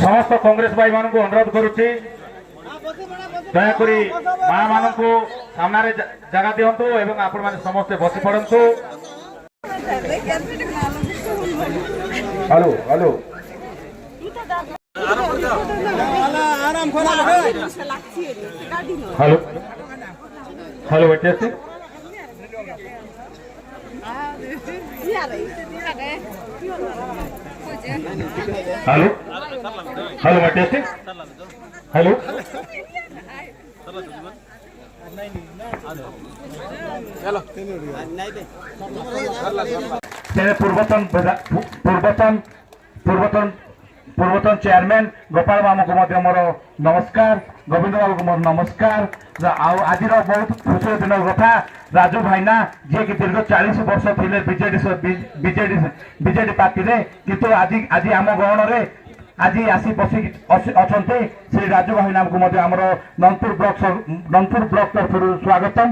समस्त कांग्रेस भाई मान को अनुरोध करुच्ची दयाक माँ मान को सामने जगह दिंतु एवं आपण मैंने समस्ते बसी पड़ू। Hello hello hello hello testing hello hello testing hello पूर्वतन पूर्वतन पूर्वतन पूर्वतन चेयरमैन गोपाल मामू को मोर नमस्कार, गोविंद बाबू को मोर नमस्कार। आज बहुत खुशी दिन कथा राजू भाईना जी की दीर्घ 40 वर्ष थे बीजेडी पार्टी रे किंतु आज आम गहन रे आज आसी बसी अच्छा श्री राजू भाईना को नंदपुर ब्लॉक तरफ स्वागतम।